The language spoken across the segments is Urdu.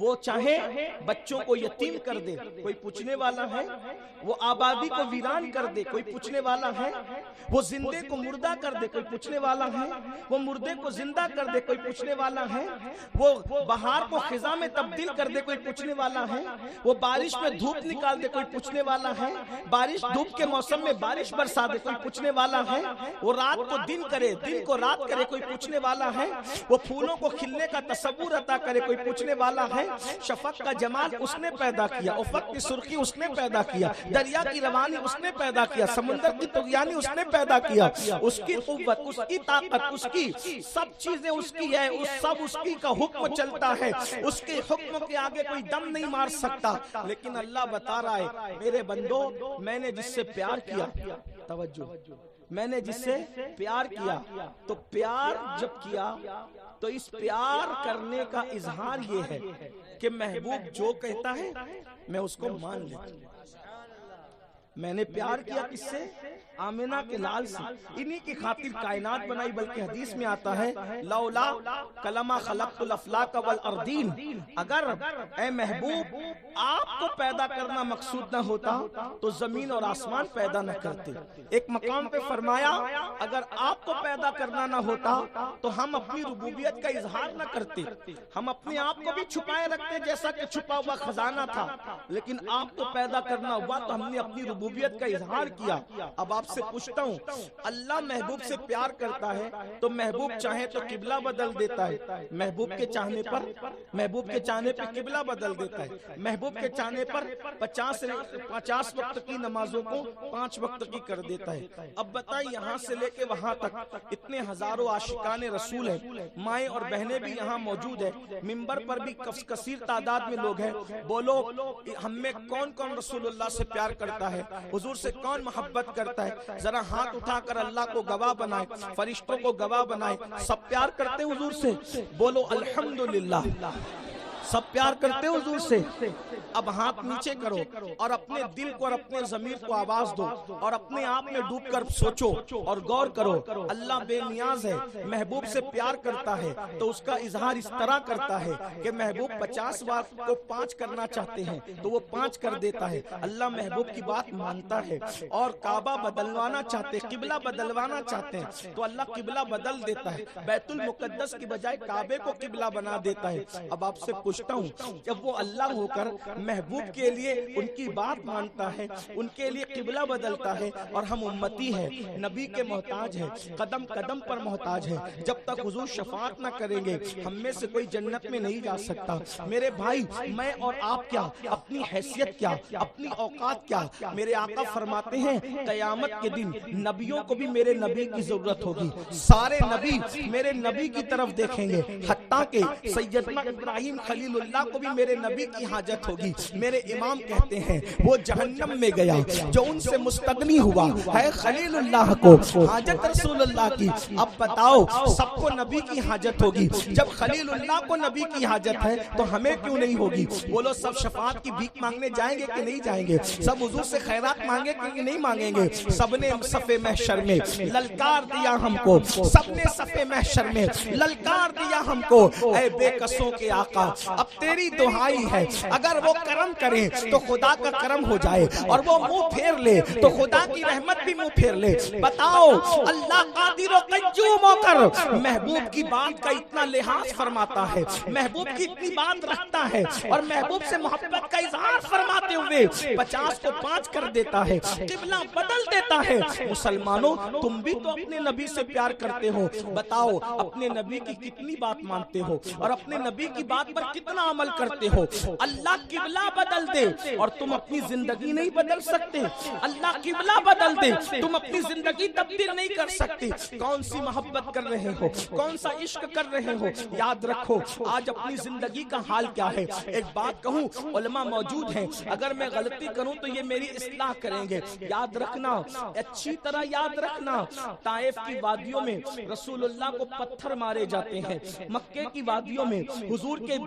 وہ چاہے بچوں کو یتیم کر دے، کوئی پوچھنے والا ہے؟ وہ آبادی کو ویران کر دے، کوئی پوچھنے والا ہے؟ وہ زندے کو مردہ کر دے، کوئی پوچھنے والا ہے؟ وہ مردے کو زندہ کر دے، کوئی پوچھنے والا ہے؟ وہ بہار کو خزاں میں تبدیل کر دے، کوئی پوچھنے والا ہے؟ وہ بارش میں دھوپ نکال دے، کوئی پوچھنے والا ہے؟ بارش دھوپ کے موسم میں بارش برسا دے، کوئی پوچھنے والا ہے؟ وہ رات کو دن کرے، دن کو رات کرے، کوئی پوچھنے والا ہے؟ وہ پھولوں کو کھلنے کا تصور عطا کرے، کوئی پوچھنے والا ہے؟ شفق کا جمال اس نے پیدا کیا، افق کی سرخی اس نے پیدا کیا، دریا کی روانی اس نے پیدا کیا، سمندر کی طغیانی اس نے پیدا کیا، اس کی قوت، اس کی طاقت، اس کی سب چیزیں اس کی ہے، سب اس کی کا حکم چلتا ہے، اس کے حکم کے آگے کوئی دم نہیں مار سکتا۔ لیکن اللہ بتا رہا ہے میرے بندو، میں نے جس سے پیار کیا، توجہ، میں نے جس سے پیار کیا، تو پیار جب کیا تو اس پیار کرنے کا اظہار یہ ہے کہ محبوب جو کہتا ہے میں اس کو مان لیتا ہوں۔ میں نے پیار کیا کس سے؟ آمنہ کے لال سے، انہی کی خاطر کائنات بنائی، بلکہ حدیث میں آتا ہے لولا کلمہ خلقت الافلاک والارضین، اگر اے محبوب آپ کو پیدا کرنا مقصود نہ ہوتا تو زمین اور آسمان پیدا نہ کرتے۔ ایک مقام پہ فرمایا اگر آپ کو پیدا کرنا نہ ہوتا تو ہم اپنی ربوبیت کا اظہار نہ کرتے، ہم اپنے آپ کو بھی چھپائے رکھتے جیسا کہ چھپا ہوا خزانہ تھا، لیکن آپ کو پیدا کرنا ہوا تو ہم نے اپنی ربوبیت کا اظہار کیا۔ اب آپ سے پوچھتا ہوں، اللہ محبوب سے پیار کرتا ہے تو محبوب چاہے تو قبلہ بدل دیتا ہے، محبوب کے چاہنے پر، محبوب کے چاہنے پر قبلہ بدل دیتا ہے، محبوب کے چاہنے پر 50 وقت کی نمازوں کو 5 وقت کی کر دیتا ہے۔ اب بتائیں یہاں سے لے کے وہاں تک اتنے ہزاروں عاشقان رسول ہیں، مائیں اور بہنیں بھی یہاں موجود ہیں، ممبر پر بھی کثیر تعداد میں لوگ ہیں، بولو ہم میں کون کون رسول اللہ سے پیار کرتا ہے، حضور سے کون محبت کرتا ہے؟ ذرا ہاتھ اٹھا کر اللہ کو گواہ بنائے، فرشتوں کو گواہ بنائے، سب پیار کرتے حضور سے؟ بولو الحمدللہ، سب پیار کرتے حضور سے؟ اب ہاتھ نیچے کرو اور اپنے دل کو اور اپنے ضمیر کو آواز دو اور اپنے آپ میں ڈوب کر سوچو اور غور کرو۔ اللہ بے نیاز ہے، محبوب سے پیار کرتا ہے تو اس کا اظہار اس طرح کرتا ہے کہ محبوب 50 بار کو 5 کرنا چاہتے ہیں تو وہ 5 کر دیتا ہے۔ اللہ محبوب کی بات مانتا ہے، اور کعبہ بدلوانا چاہتے، قبلہ بدلوانا چاہتے ہیں تو اللہ قبلہ بدل دیتا ہے، بیت المقدس کی بجائے کعبے کو قبلہ بنا دیتا ہے۔ اب آپ سے پوچھتا ہوں، جب وہ اللہ ہو کر محبوب کے لیے ان کی بات مانتا ہے، ان کے لیے قبلہ بدلتا ہے، اور ہم امتی ہیں، نبی کے محتاج ہیں، قدم قدم پر محتاج ہیں، جب تک حضور شفاعت نہ کریں گے ہم میں سے کوئی جنت میں نہیں جا سکتا۔ میرے بھائی، میں اور آپ کیا، اپنی حیثیت کیا، اپنی اوقات کیا؟ میرے آقا فرماتے ہیں قیامت کے دن نبیوں کو بھی میرے نبی کی ضرورت ہوگی، سارے نبی میرے نبی کی طرف دیکھیں گے، حتیٰ کہ سیدنا ابراہیم خلیل اللہ کو بھی میرے نبی کی حاجت ہوگی۔ میرے امام کہتے ہیں وہ جہنم میں گیا جو ان سے مستغنی ہوا ہے خلیل اللہ کو حاجت رسول اللہ کی۔ اب بتاؤ سب کو نبی کی حاجت ہوگی، جب خلیل اللہ کو نبی کی حاجت ہے تو ہمیں کیوں نہیں ہوگی؟ بولو سب شفاعت کی بھیک مانگنے جائیں گے کہ نہیں جائیں گے؟ سب حضور سے خیرات مانگے کہ نہیں مانگیں گے؟ سب نے صف محشر میں للکار دیا ہم کو، سب نے صف محشر میں للکار دیا ہم کو، اے بے کسوں کے آقا اب تیری دہائی ہے، اگر وہ کرم کریں تو خدا کا کرم ہو جائے، اور وہ منہ پھیر لے تو خدا کی رحمت بھی منہ پھیر لے۔ بتاؤ اللہ قادر و قیوم ہو کر محبوب کی بات کا اتنا لحاظ فرماتا ہے، محبوب کی اتنی بات رکھتا ہے، اور محبوب سے محبت کا اظہار فرماتے ہوئے 50 کو 5 کر دیتا ہے، قبلہ بدل دیتا ہے۔ مسلمانوں تم بھی تو اپنے نبی سے پیار کرتے ہو، بتاؤ اپنے نبی کی کتنی بات مانتے ہو اور اپنے نبی کی بات پر کتنا عمل کرتے ہو؟ اللہ قبلہ بدل دے اور تم اپنی زندگی نہیں بدل سکتے، اللہ قبلہ بدل دے تم اپنی زندگی تبدیل نہیں کر سکتے۔ کون سی محبت کر رہے ہو، کون سا عشق کر رہے ہو؟ یاد رکھو آج اپنی زندگی کا حال کیا ہے۔ ایک بات کہوں، علماء موجود ہیں، اگر میں غلطی کروں تو یہ میری اصلاح کریں گے۔ یاد رکھنا، اچھی طرح یاد رکھنا، طائف کی وادیوں میں رسول اللہ کو پتھر مارے جاتے ہیں، مکے کی وادیوں میں حضور کے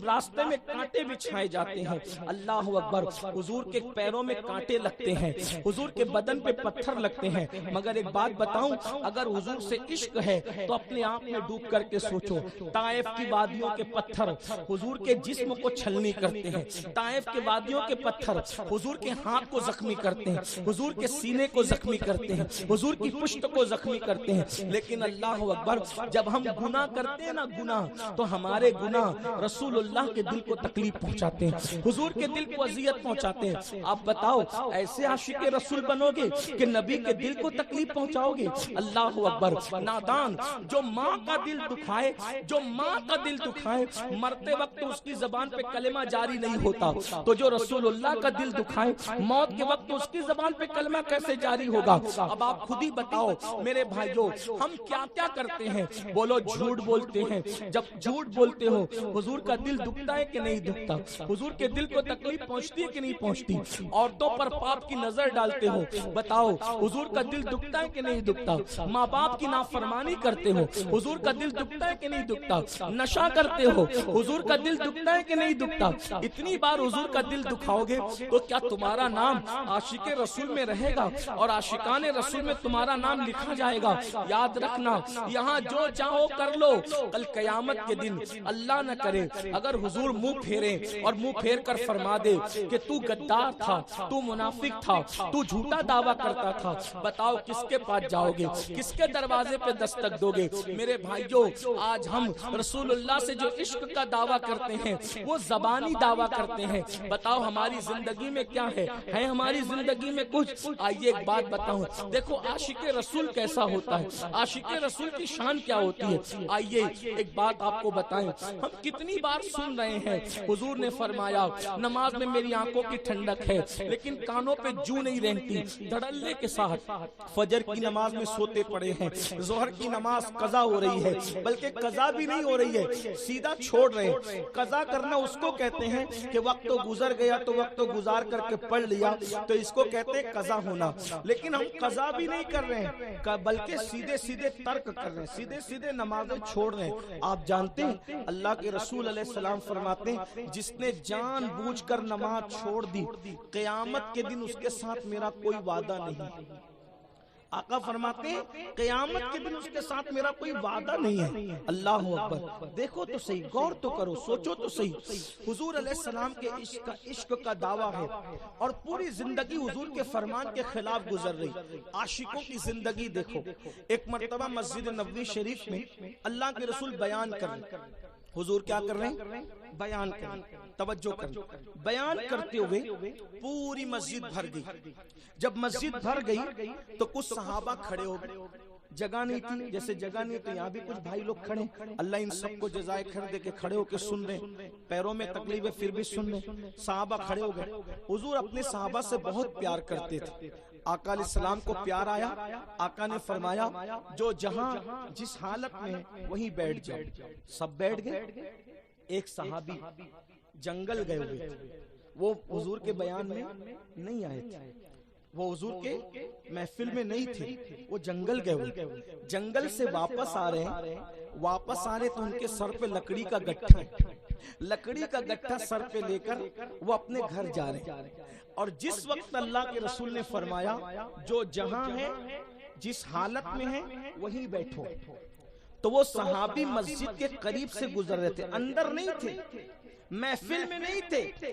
راستے میں کانٹے بچھائے جاتے ہیں، اللہ اکبر، حضور کے پیروں میں کانٹے لگتے ہیں، حضور کے بدن پہ پتھر لگتے ہیں، مگر ایک بات بتاؤں، اگر حضور سے عشق ہے تو اپنے آپ میں ڈوب کر کے سوچو، طائف کی وادیوں کے پتھر حضور کے جسم کو چھلنی کرتے ہیں، طائف کے وادیوں کے پتھر حضور کے ہاتھ کو زخمی کرتے ہیں، حضور کے سینے کو زخمی کرتے ہیں، حضور کی پشت کو زخمی کرتے ہیں، لیکن اللہ اکبر، جب ہم گناہ کرتے ہیں نا گناہ، تو ہمارے گناہ رسول اللہ کے دل کو تکلیف پہنچاتے ہیں، حضور کے دل کو اذیت پہنچاتے ہیں۔ آپ بتاؤ ایسے عاشق رسول بنو گے کہ نبی کے دل کو تکلیف پہنچاؤ گے؟ اللہ اکبر، نادان جو ماں کا دل دکھائے، جو ماں کا دل دکھائے، مرتے وقت اس کی زبان پہ کلمہ جاری نہیں ہوتا، تو جو رسول اللہ کا دل دکھائے، موت کے وقت اس کی زبان پہ کلمہ کیسے جاری ہوگا؟ اب آپ خود ہی بتاؤ میرے بھائیوں، ہم کیا کیا کرتے ہیں؟ بولو جھوٹ بولتے ہیں، جب جھوٹ بولتے ہو حضور کا دل دکھتا ہے کہ نہیں دکھتا؟ حضور کے دل کو تکلیف پہنچتی ہے کہ نہیں پہنچتی؟ عورتوں پر پاپ کی نظر ڈالتے ہو، بتاؤ حضور کا دل دکھتا ہے کہ نہیں دکھتا؟ ماں باپ کی نافرمانی کرتے ہو، حضور کا دل دکھتا ہے کہ نہیں دکھتا؟ نشہ کرتے ہو، حضور کا دل دکھتا ہے کہ نہیں دکھتا؟ اتنی بار حضور کا دل دکھاؤ گے تو کیا تمہارا نام عاشق رسول میں رہے گا اور عاشقان رسول میں تمہارا نام لکھا جائے گا؟ یاد رکھنا، یہاں جو چاہو کر لو، کل قیامت کے دن اللہ نہ کرے اگر حضور منہ پھیرے اور منہ پھیر کر فرما دے کہ تو غدار تھا، تو منافق تھا، تو جھوٹا دعویٰ کرتا تھا، بتاؤ کس کے پاس جاؤ گے؟ کس کے دروازے پہ دستک دو گے؟ میرے بھائیوں، آج ہم رسول اللہ سے جو عشق کا دعویٰ کرتے ہیں وہ زبانی دعویٰ کرتے ہیں، بتاؤ ہماری زندگی میں کیا ہے ہماری زندگی میں کچھ؟ آئیے ایک بات بتاؤں، دیکھو عاشق رسول کیسا ہوتا ہے، عاشق رسول کی شان کیا ہوتی ہے۔ آئیے ایک بات آپ کو بتائیں، ہم کتنی بار سن رہے ہیں حضور نے فرمایا نماز میں میری آنکھوں کی ٹھنڈک ہے، لیکن کانوں پہ جو نہیں رہتی، دھڑلے کے ساتھ فجر کی نماز میں سوتے پڑے ہیں، ظہر کی نماز قضا ہو رہی ہے، بلکہ قضا بھی نہیں ہو رہی ہے، سیدھا چھوڑ رہے ہیں۔ قضا کرنا اس کو کہتے ہیں کہ وقت تو گزر گیا تو وقت تو گزار کر کے پڑھ لیا، تو اس کو کہتے ہیں قضا ہونا، لیکن ہم قضا بھی نہیں کر رہے ہیں بلکہ سیدھے سیدھے ترک کر رہے ہیں، سیدھے سیدھے نمازیں چھوڑ رہے ہیں۔ آپ جانتے ہیں اللہ کے رسول علیہ السلام فرماتے ہیں جس نے جان بوجھ کر نماز چھوڑ دی، قیامت کے دن اس کے ساتھ میرا کوئی وعدہ نہیں۔ آقا فرماتے ہیں قیامت کے دن اس کے ساتھ میرا کوئی وعدہ نہیں ہے۔ اللہ اکبر، دیکھو تو صحیح، غور تو کرو، سوچو تو صحیح، حضور علیہ السلام کے عشق کا دعویٰ ہے اور پوری زندگی حضور کے فرمان کے خلاف گزر رہی۔ عاشقوں کی زندگی دیکھو، ایک مرتبہ مسجد نبوی شریف میں اللہ کے رسول بیان کر رہے ہیں، حضور کیا کر رہے ہیں؟ بیان کر رہے ہیں، توجہ کر، بیان کرتے ہوئے پوری مسجد بھر گئی۔ جب مسجد بھر گئی تو کچھ صحابہ کھڑے ہو گئے، جگہ نہیں تھی، جیسے جگہ نہیں تو یہاں بھی کچھ بھائی لوگ کھڑے، اللہ ان سب کو جزائے خیر دے کے کھڑے ہو کے سن رہے، پیروں میں تکلیف ہے پھر بھی سن رہے، صحابہ کھڑے ہو گئے۔ حضور اپنے صحابہ سے بہت پیار کرتے تھے، آقا علیہ السلام کو پیار آیا، آقا نے فرمایا جو جہاں جس حالت میں وہیں بیٹھ جاؤ، سب بیٹھ گئے۔ ایک صحابی جنگل گئے ہوئے تھے، وہ حضور کے بیان میں نہیں آئے تھے، وہ حضور کے محفل میں نہیں تھے، وہ جنگل گئے ہوئے، جنگل سے واپس آ رہے تو ان کے سر پہ لکڑی کا گٹھا ہے، لکڑی کا گٹھا سر پہ لے کر وہ اپنے گھر جا رہے ہیں، اور جس وقت اللہ کے رسول نے فرمایا جو جہاں ہے جس حالت میں ہے وہیں بیٹھو، تو وہ صحابی مسجد کے قریب سے گزر رہے تھے، اندر نہیں تھے، محفل میں نہیں تھے،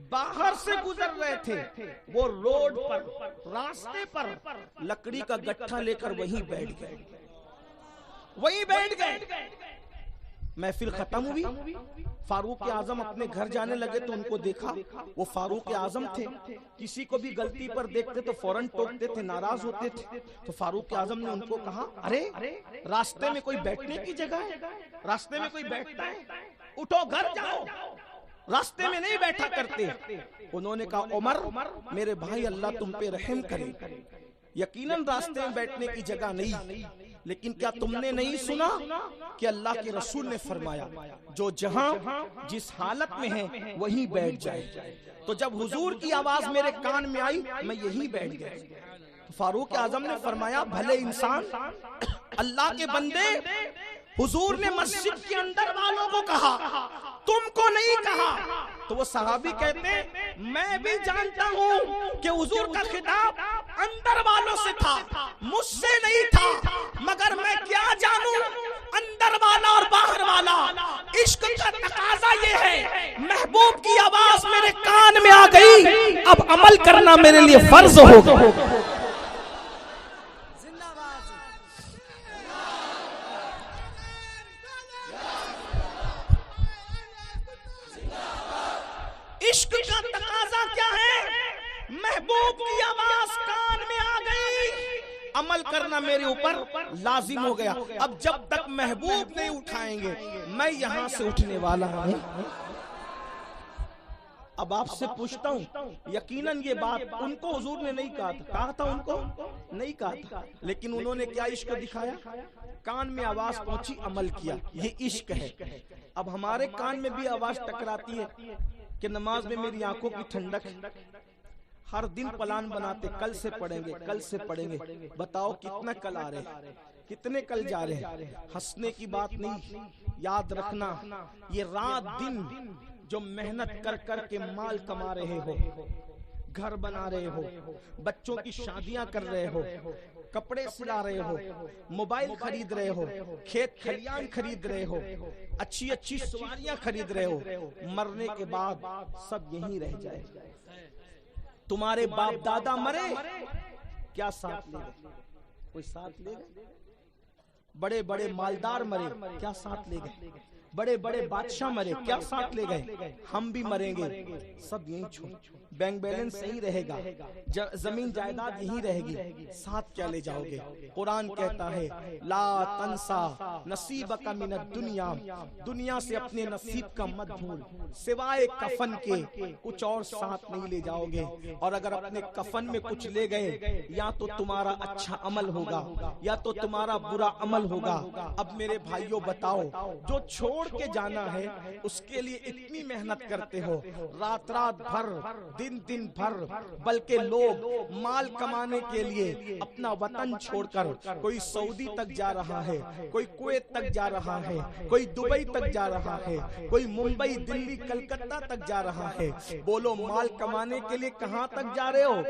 باہر سے گزر رہے تھے، وہ روڈ پر راستے پر لکڑی کا گٹھا لے کر وہیں بیٹھ گئے۔ محفل ختم ہوئی، فاروق اعظم اپنے گھر جانے لگے تو ان کو دیکھا، وہ فاروق اعظم تھے، کسی کو بھی غلطی پر دیکھتے تو فوراً ٹوکتے تھے، ناراض ہوتے تھے، تو فاروق اعظم نے ان کو کہا ارے راستے میں کوئی بیٹھنے کی جگہ ہے، راستے میں کوئی بیٹھتا ہے، اٹھو گھر جاؤ، راستے میں نہیں بیٹھا کرتے۔ انہوں نے کہا عمر میرے بھائی اللہ تم پہ رحم کرے، یقیناً راستے میں بیٹھنے کی جگہ نہیں، لیکن کیا تم نے نہیں سنا کہ اللہ کے رسول نے فرمایا جو جہاں جس حالت میں ہے وہیں بیٹھ جائے، تو جب حضور کی آواز میرے کان میں آئی میں یہیں بیٹھ گیا۔ فاروق اعظم نے فرمایا بھلے انسان، اللہ کے بندے، حضور نے مسجد کے اندر والوں کو کہا تم کو نہیں کہا. تو وہ صحابی کہتے ہیں میں بھی جانتا ہوں کہ حضور کا خطاب اندر والوں سے تھا, مجھ سے نہیں تھا, مگر میں کیا جانوں اندر والا اور باہر والا. عشق کا تقاضا یہ ہے, محبوب کی آواز میرے کان میں آ گئی, اب عمل کرنا میرے لیے فرض ہوگا. عشق کا تقاضا کیا ہے؟ محبوب کی آواز کان میں آ گئی, عمل کرنا میرے اوپر لازم ہو گیا. اب جب تک محبوب نہیں اٹھائیں گے میں یہاں سے اٹھنے والا ہوں. اب آپ سے پوچھتا ہوں, یقیناً یہ بات ان کو حضور نے نہیں کہا تھا, ان کو نہیں کہا تھا, لیکن انہوں نے کیا عشق دکھایا؟ کان میں آواز پہنچی, عمل کیا. یہ عشق ہے. اب ہمارے کان میں بھی آواز ٹکراتی ہے کہ نماز میں میری آنکھوں کی ٹھنڈک ہے, ہر دن پلان بناتے کل سے پڑھیں گے, کل سے پڑھیں گے. بتاؤ کتنا کل آ رہے ہیں, کتنے کل جا رہے ہیں. ہنسنے کی بات نہیں, یاد رکھنا یہ رات دن جو محنت کر کر کے مال کما رہے ہو, گھر بنا رہے ہو, بچوں کی شادیاں کر رہے ہو, کپڑے سلا رہے ہو, موبائل خرید رہے ہو, کھیت کھلیان خرید رہے ہو, اچھی اچھی سواریاں خرید رہے ہو, مرنے کے بعد سب یہیں رہ جائے. تمہارے باپ دادا مرے, کیا ساتھ لے گئے؟ کوئی ساتھ لے گئے؟ بڑے بڑے مالدار مرے, کیا ساتھ لے گئے؟ بڑے بڑے بادشاہ مرے, کیا ساتھ لے گئے؟ ہم بھی مریں گے, سب یہیں چھوڑ. بینک بیلنس صحیح رہے گا, زمین جائیداد یہی رہے گی, ساتھ کیا لے جاؤ گے؟ قرآن کہتا ہے لا تنسا نصیبک من الدنیا, دنیا سے اپنے نصیب کا مت بھول, سوائے کفن کے کچھ اور ساتھ نہیں لے جاؤ گے. اور اگر اپنے کفن میں کچھ لے گئے, یا تو تمہارا اچھا عمل ہوگا یا تو تمہارا برا عمل ہوگا. اب میرے بھائیوں بتاؤ, جو چھوڑ کے جانا ہے اس کے لیے اتنی محنت کرتے ہو, رات رات بھر, دن دن بھر, بلکہ لوگ مال کمانے کے لیے اپنا وطن چھوڑ کر کوئی سعودی تک جا رہا ہے, کوئی کویت تک جا رہا ہے, کوئی دبئی تک جا رہا ہے, کوئی ممبئی, دلی, کلکتہ تک جا رہا ہے. بولو مال کمانے کے لیے کہاں تک جا رہے ہو؟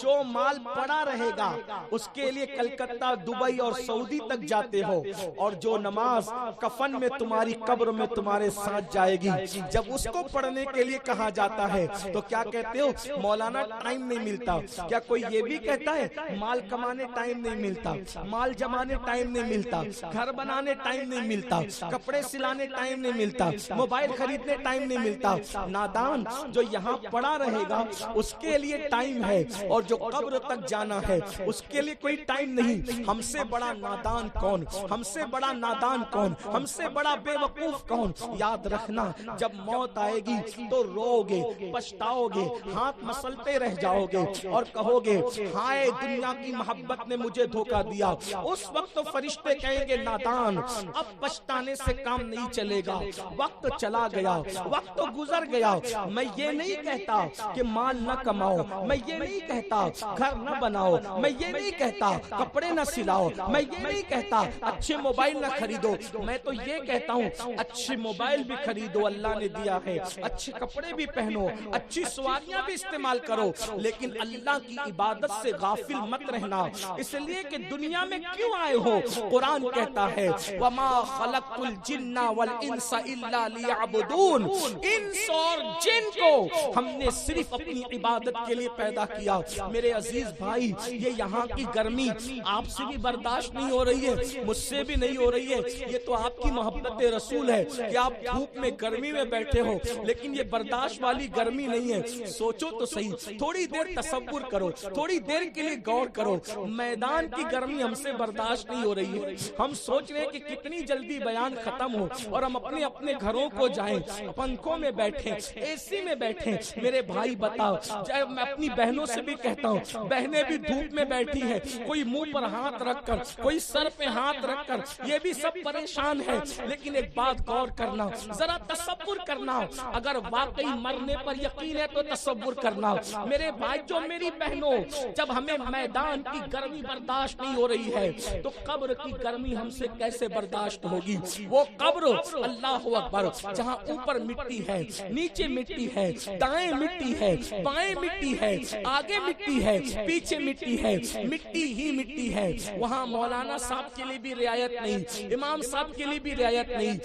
جو مال پڑا رہے گا اس کے لیے کلکتہ, دبئی اور سعودی تک جاتے ہو. اور جو نماز کفن میں تمہاری قبر میں تمہارے ساتھ جائے گی, جب اس کو پڑھنے کے لیے کہا جاتا ہے تو کیا کہتے ہو؟ مولانا ٹائم نہیں ملتا. کیا کوئی یہ بھی کہتا ہے مال کمانے ٹائم نہیں ملتا, مال جمانے ٹائم نہیں ملتا, گھر بنانے ٹائم نہیں ملتا, کپڑے سلانے ٹائم نہیں ملتا, موبائل خریدنے ٹائم نہیں ملتا؟ نادان, جو یہاں پڑا رہے گا اس کے لیے ٹائم ہے, اور جو قبر تک جانا ہے اس کے لیے کوئی ٹائم نہیں. ہم سے بڑا نادان کون, ہم سے بڑا نادان کون, ہم سے بڑا بے وقوف کون؟ یاد رکھنا جب موت آئے گی تو رو گے, پچھتاؤ گے, ہاتھ مسلتے رہ جاؤ گے اور کہو گے ہائے دنیا کی محبت نے مجھے دھوکہ دیا. اس وقت تو فرشتے کہیں گے نادان, اب پچھتانے سے کام نہیں چلے گا, وقت چلا گیا, وقت تو گزر گیا. میں یہ نہیں کہتا کہ مال نہ کماؤ, میں یہ نہیں کہتا گھر نہ بناؤ, میں یہ نہیں کہتا کپڑے نہ سلاؤ, میں یہ نہیں کہتا اچھے موبائل نہ خریدو. میں تو یہ کہتا ہوں اچھے موبائل بھی خریدو, اللہ نے دیا ہے, اچھے کپڑے بھی پہنو, اچھی سواریاں بھی استعمال کرو, لیکن اللہ کی عبادت سے غافل مت رہنا. اس لیے کہ دنیا میں کیوں آئے ہو؟ قرآن کہتا ہے وما خلقت الجن والانس الا لیعبدون, انس اور جن کو ہم نے صرف اپنی عبادت کے لیے پیدا کیا. میرے عزیز بھائی, یہ یہاں کی گرمی آپ سے بھی برداشت نہیں ہو رہی ہے, مجھ سے بھی نہیں ہو رہی ہے. یہ تو آپ کی محبت رسول ہے کہ آپ دھوپ میں گرمی میں بیٹھے ہو, لیکن یہ برداشت والی گرمی نہیں ہے. سوچو تو صحیح, تھوڑی دیر تصور کرو, تھوڑی دیر کے لیے غور کرو. میدان کی گرمی ہم سے برداشت نہیں ہو رہی ہے. ہم سوچ رہے ہیں کہ کتنی جلدی بیان ختم ہو اور ہم اپنے اپنے گھروں کو جائیں, پنکھوں میں بیٹھیں, اے سی میں بیٹھیں. میرے بھائی بتاؤ, میں اپنی بہنوں سے بھی کہتا ہوں, بہنیں بھی دھوپ میں بیٹھی ہیں, کوئی منہ پر ہاتھ رکھ کر, کوئی سر پہ ہاتھ رکھ کر, یہ بھی سب پریشان ہے. لیکن ایک بات بات غور کرنا, ذرا تصور کرنا. اگر واقعی مرنے پر یقین ہے تو تصور کرنا. میرے بھائیوں میری بہنوں, جب ہمیں میدان کی گرمی برداشت نہیں ہو رہی ہے تو قبر کی گرمی ہم سے کیسے برداشت ہوگی؟ وہ قبر, اللہ اکبر, جہاں اوپر مٹی ہے, نیچے مٹی ہے, دائیں مٹی ہے, بائیں مٹی ہے, آگے مٹی ہے, پیچھے مٹی ہے, مٹی ہی مٹی ہے. وہاں مولانا صاحب کے لیے بھی رعایت نہیں, امام صاحب کے لیے بھی رعایت نہیں,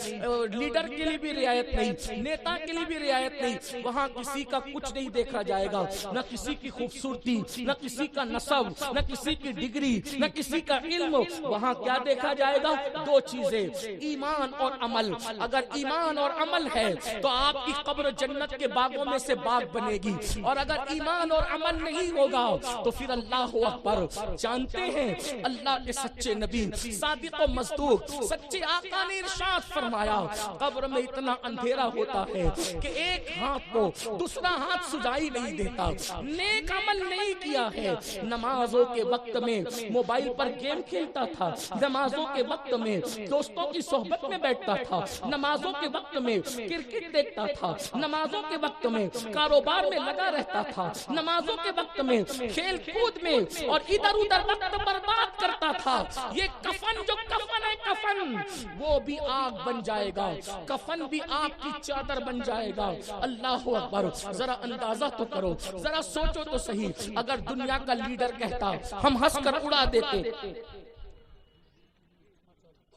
لیڈر کے لیے بھی رعایت نہیں, نیتا کے لیے بھی رعایت نہیں. وہاں کسی کا کچھ نہیں دیکھا جائے گا, نہ کسی کی خوبصورتی, نہ کسی کا نسب, نہ کسی کی ڈگری, نہ کسی کا علم. وہاں کیا دیکھا جائے گا؟ دو چیزیں, ایمان اور عمل. اگر ایمان اور عمل ہے تو آپ کی قبر جنت کے باغوں میں سے باغ بنے گی, اور اگر ایمان اور عمل نہیں ہوگا تو پھر اللہ اکبر. جانتے ہیں اللہ کے سچے نبی, صادق و مصدوق, سچے آقا نے ارشاد فرمایا, قبر میں اتنا اندھیرا ہوتا ہے کہ ایک ہاتھ کو دوسرا ہاتھ سجائی نہیں دیتا. نیک عمل نہیں کیا ہے, نمازوں کے وقت میں موبائل پر گیم کھیلتا تھا, نمازوں کے وقت میں دوستوں کی صحبت میں بیٹھتا تھا, نمازوں کے وقت میں کرکٹ دیکھتا تھا, نمازوں کے وقت میں کاروبار میں لگا رہتا تھا, نمازوں کے وقت میں کھیل کود میں اور ادھر ادھر وقت برباد کرتا تھا. یہ کفن جو کفن ہے, کفن وہ بھی آگ بن جائے گا, کفن بھی آگ کی چادر بن جائے گا. اللہ اکبر. ذرا اندازہ تو کرو, ذرا سوچو تو صحیح, اگر دنیا کا لیڈر کہتا ہم ہنس کر اڑا دیتے.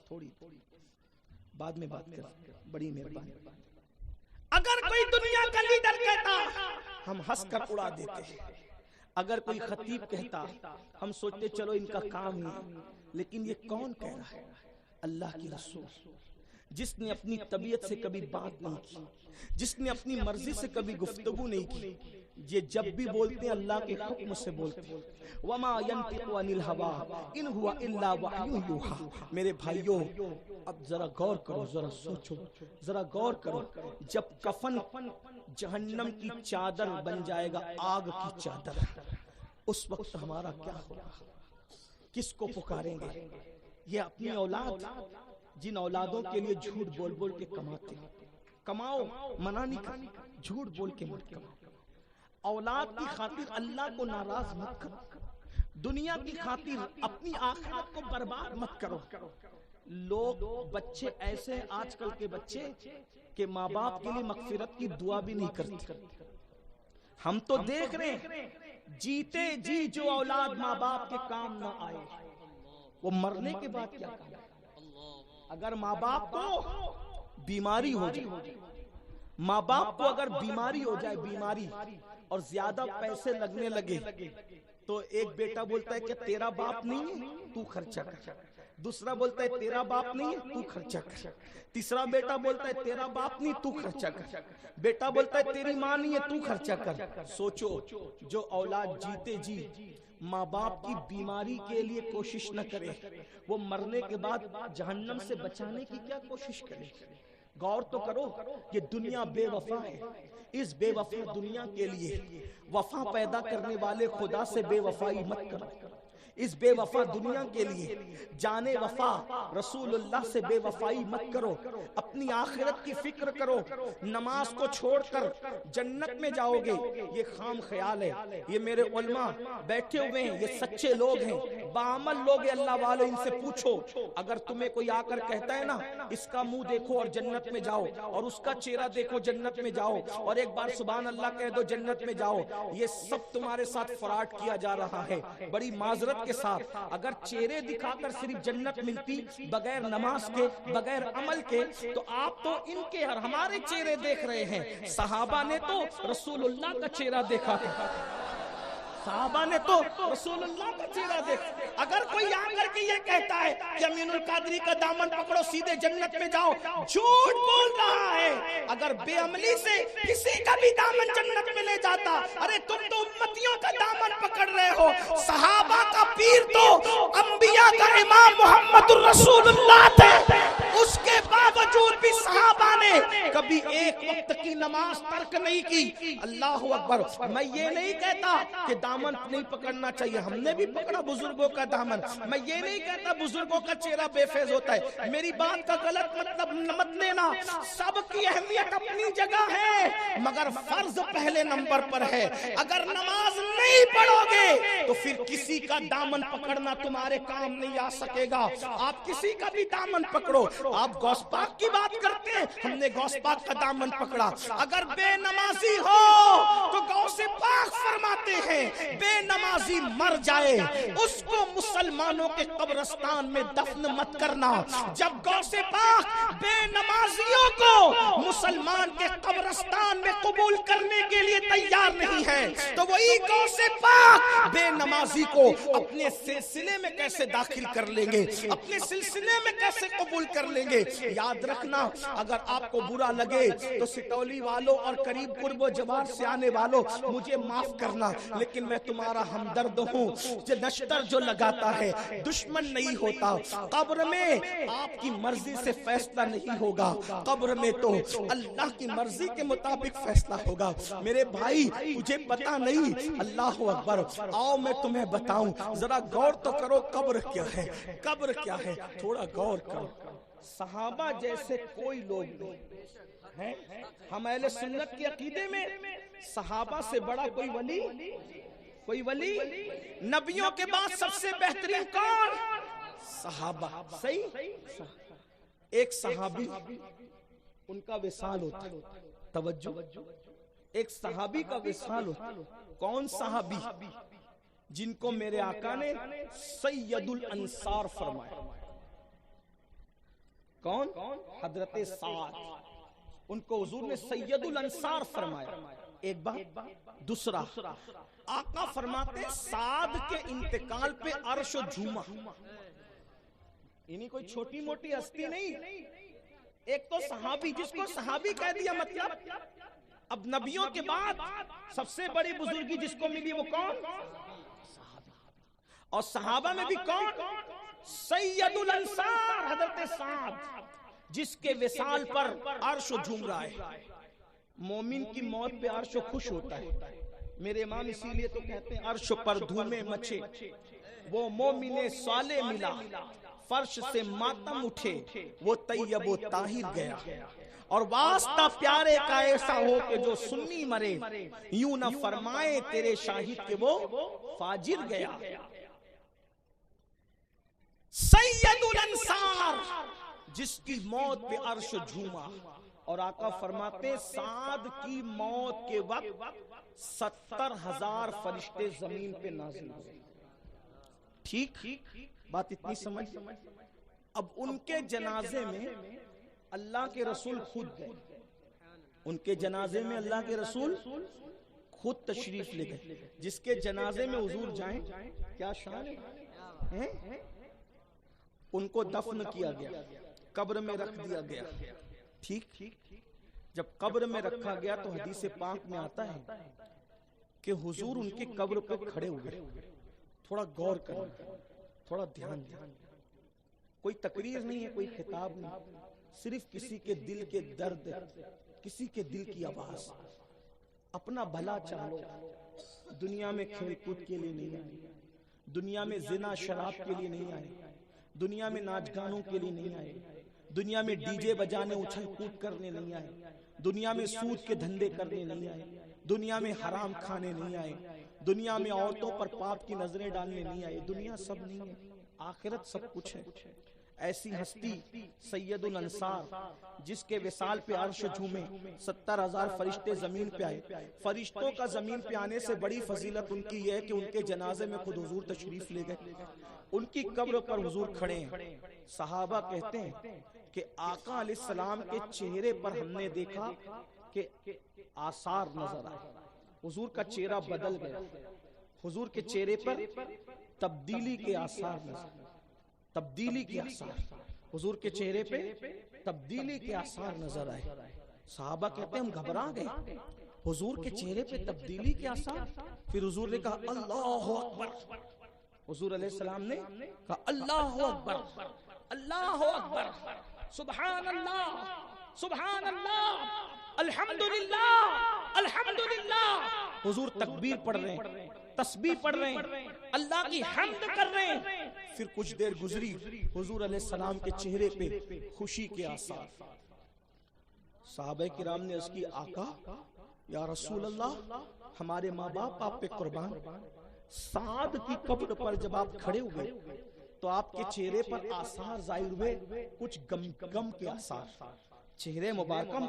تھوڑی بعد میں بات کر, بڑی مہربانی. اگر کوئی دنیا کا لیڈر کہتا ہم ہنس کر اڑا دیتے, اگر کوئی خطیب کہتا ہم سوچتے چلو ان کا کام ہی, لیکن یہ کون کہہ رہا ہے؟ اللہ کی رسول, جس نے اپنی طبیعت سے کبھی بات نہیں کی, جس نے اپنی مرضی سے کبھی گفتگو نہیں کی. یہ جب بھی بولتے ہیں اللہ کے حکم سے بولتے ہیں. وما ينطق عن الهوى ان هو الا وحی یوحی. میرے بھائیوں اب ذرا غور کرو, ذرا سوچو, ذرا غور کرو. جب کفن جہنم کی چادر بن جائے گا, آگ کی چادر, اس وقت ہمارا کیا ہوگا؟ کس کو پکاریں گے؟ یہ اپنی اولاد, جن اولادوں کے لیے جھوٹ بول بول کے کماتے, کماؤ, منع نہیں کرتے, جھوٹ بول کے مت کماؤ. اولاد کی خاطر اللہ کو ناراض مت کرو, دنیا کی خاطر اپنی آخرت کو برباد مت کرو. لوگ بچے ایسے آج کل کے بچے کہ ماں باپ کے لیے مغفرت کی دعا بھی نہیں کرتے. ہم تو دیکھ رہے ہیں جیتے جی جو اولاد ماں باپ کے کام نہ آئے وہ مرنے کے بعد کیا کرے. اگر ماں باپ کو بیماری ہو جائے, ماں باپ کو اگر بیماری ہو جائے, بیماری اور زیادہ پیسے لگنے لگے, تو ایک بیٹا بولتا ہے کہ تیرا باپ نہیں ہے تو خرچہ کر, دوسرا بولتا ہے تیرا باپ نہیں ہے تو خرچہ کر, تیسرا بیٹا بولتا ہے تیرا باپ نہیں تو خرچہ کر, بیٹا بولتا ہے تیری ماں نہیں ہے تو خرچہ کر. سوچو جو اولاد جیتے جی ماں باپ کی بیماری کے لیے کوشش نہ کرے, وہ مرنے کے بعد جہنم سے بچانے کی کیا کوشش کرے؟ غور تو کرو, یہ دنیا بے وفا ہے. اس بے وفا دنیا کے لیے وفا پیدا کرنے والے خدا سے بے وفائی مت کرو. اس بے وفا دنیا کے لیے جانے وفا رسول اللہ سے بے وفائی مت کرو. اپنی آخرت کی فکر کرو. نماز کو چھوڑ کر جنت میں جاؤ گے یہ خام خیال ہے. یہ میرے علماء بیٹھے ہوئے ہیں, یہ سچے لوگ ہیں, باعمل لوگ ہیں, اللہ والے. ان سے پوچھو, اگر تمہیں کوئی آ کر کہتا ہے نا اس کا منہ دیکھو اور جنت میں جاؤ, اور اس کا چہرہ دیکھو جنت میں جاؤ, اور ایک بار سبحان اللہ کہہ دو جنت میں جاؤ, یہ سب تمہارے ساتھ فراڈ کیا جا رہا ہے. بڑی معذرت کے ساتھ اگر چہرے دکھا کر صرف جنت ملتی بغیر نماز کے, بغیر عمل کے, تو آپ تو ان کے اور ہمارے چہرے دیکھ رہے ہیں. صحابہ نے تو رسول اللہ کا چہرہ دیکھا تھا, صحابہ نے تو رسول اللہ کا چہرہ دیکھا. اگر کوئی آ کر کے یہ کہتا ہے کہ امین القادری کا دامن پکڑو سیدھے جنت میں جاؤ, جھوٹ بول رہا ہے. اگر بے عملی سے کسی کا بھی دامن جنت میں لے جاتا, ارے تم تو امتیوں کا دامن پکڑ رہے ہو. صحابہ کا پیر تو انبیاء کا امام محمد الرسول اللہ تھے, اس کے کے باوجود بھی صحابہ نے کبھی ایک وقت کی نماز ترک نہیں کی. اللہ اکبر. میں یہ نہیں کہتا کہ دامن نہیں پکڑنا چاہیے, ہم نے بھی پکڑا بزرگوں کا دامن. میں یہ نہیں کہتا بزرگوں کا چہرہ بے فیض ہوتا ہے, میری بات کا غلط مطلب مت لینا. سب کی اہمیت اپنی جگہ ہے, مگر فرض پہلے نمبر پر ہے. اگر نماز نہیں پڑھو گے تو پھر کسی کا دامن پکڑنا تمہارے کام نہیں آ سکے گا. آپ کسی کا بھی دامن پکڑو. آپ غوث پاک کی بات کرتے ہیں, ہم نے غوث پاک کا دامن پکڑا. اگر بے نمازی ہو تو غوث پاک فرماتے ہیں بے نمازی مر جائے اس کو مسلمانوں کے قبرستان میں دفن مت کرنا. جب غوث پاک بے نمازیوں کو مسلمان کے قبرستان میں قبول کرنے کے لیے تیار نہیں ہے تو وہی غوث پاک بے نمازی کو اپنے سلسلے میں کیسے داخل کر لیں گے, اپنے سلسلے میں کیسے قبول کر لیں گے. یاد رکھنا, اگر آپ کو برا لگے تو سٹولی والوں اور قریب قرب و جوار سے آنے والوں مجھے معاف کرنا, لیکن میں تمہارا ہمدرد ہوں. نشتر جو لگاتا ہے دشمن نہیں ہوتا. قبر میں آپ کی مرضی سے فیصلہ نہیں ہوگا, قبر میں تو اللہ کی مرضی کے مطابق فیصلہ ہوگا. میرے بھائی تجھے پتا نہیں, اللہ اکبر. آؤ میں تمہیں بتاؤں, ذرا غور تو کرو قبر کیا ہے, قبر کیا ہے, تھوڑا غور کرو. صحابہ جیسے کوئی لوگ نہیں ہیں. ہم اہل سنت کے عقیدے میں صحابہ سے بڑا کوئی ولی, کوئی ولی. نبیوں کے بعد سب سے بہترین کون؟ صحابہ. صحیح. ایک صحابی ان کا وصال ہوتا, توجہ, ایک صحابی کا وصال ہوتا. کون صحابی؟ جن کو میرے آقا نے سید الانصار فرمایا. کون؟ حضرت سعد. ان کو حضور نے سید الانصار فرمایا. ایک بات. دوسرا, آقا فرماتے سعد کے انتقال پہ عرش جھوما. انہیں کوئی چھوٹی موٹی ہستی نہیں, ایک تو صحابی, جس کو صحابی کہہ دیا مطلب اب نبیوں کے بعد سب سے بڑی بزرگی جس کو ملی وہ کون؟ صحابہ. اور صحابہ میں بھی کون؟ سید الانصار حضرت سعد, جس کے وصال پر عرش جھوم رہا ہے. مومن کی موت پہ عرش خوش ہوتا ہے. میرے امام اسی لیے تو کہتے ہیں عرش پر دھومے مچے, وہ مومن صالح ملا, فرش سے ماتم اٹھے, وہ طیب و طاہر گیا. اور واسطہ پیارے کا ایسا ہو کہ جو سنی مرے, یوں نہ فرمائے تیرے شاہد کہ وہ فاجر گیا. سید الانصار جس کی موت پہ عرش جھوما. اور آقا فرماتے سعد کی موت کے وقت 70,000 فرشتے زمین پہ نازل ہوئے. ٹھیک بات اتنی سمجھ. اب ان کے جنازے میں اللہ کے رسول خود گئے. ان کے جنازے میں اللہ کے رسول خود تشریف لے گئے. جس کے جنازے میں حضور جائیں کیا شان ہے. ان کو دفن کیا گیا, قبر میں رکھ دیا گیا. ٹھیک. جب قبر میں رکھا گیا تو حدیث پاک میں آتا ہے کہ حضور ان کی قبر پہ کھڑے ہوئے. تھوڑا غور کرنا, تھوڑا دھیان دیں. کوئی تقریر نہیں ہے, کوئی خطاب نہیں, صرف کسی کے دل کے درد, کسی کے دل کی آواز. اپنا بھلا چاہو. دنیا میں کھیل کود کے لیے نہیں آئے, دنیا میں زنا شراب کے لیے نہیں آئے, دنیا میں ناچ گانوں کے لیے نہیں آئے, دنیا میں ڈی جے بجانے اچھل کود کرنے نہیں آئے, دنیا میں سود کے دھندے کرنے نہیں آئے, دنیا میں حرام کھانے نہیں آئے, دنیا میں عورتوں پر پاپ کی نظریں ڈالنے نہیں آئے. دنیا سب نہیں ہے, آخرت سب کچھ ہے. ایسی ہستی سید الانصار جس کے وصال پہ عرش جھومے, 70,000 فرشتے زمین پہ آئے. فرشتوں کا زمین پہ آنے سے بڑی فضیلت ان کی یہ ہے کہ ان کے جنازے میں خود حضور تشریف لے گئے. ان کی قبر پر حضور کھڑے ہیں. صحابہ کہتے ہیں کہ آقا علیہ السلام کے چہرے پر ہم نے دیکھا کہ آثار نظر آئے. حضور کا چہرہ بدل گیا, حضور کے چہرے پر تبدیلی کے آثار نظر, تبدیلی کے آثار, حضور کے چہرے پہ تبدیلی کے آثار نظر آئے. صحابہ کہتے ہیں ہم گھبرا گئے, حضور کے چہرے پہ تبدیلی کے آثار. پھر حضور نے کہا اللہ اکبر. حضور علیہ السلام نے کہا اللہ اکبر, اللہ اکبر. سبحان اللہ سبحان اللہ الحمدللہ الحمدللہ. حضور تکبیر پڑھ رہے ہیں, تسبیح پڑھ رہے ہیں, اللہ کی حمد کر رہے ہیں. پھر کچھ دیر گزری, حضور علیہ السلام کے چہرے پہ خوشی کے آثار. صحابہ کرام نے اس کی آقا یا رسول اللہ ہمارے ماں باپ آپ پہ قربان, سعد کی قبر پر جب آپ کھڑے ہوئے تو آپ کے چہرے پر آثار ظاہر ہوئے, کچھ غم کے آثار. چہرے مبارکہ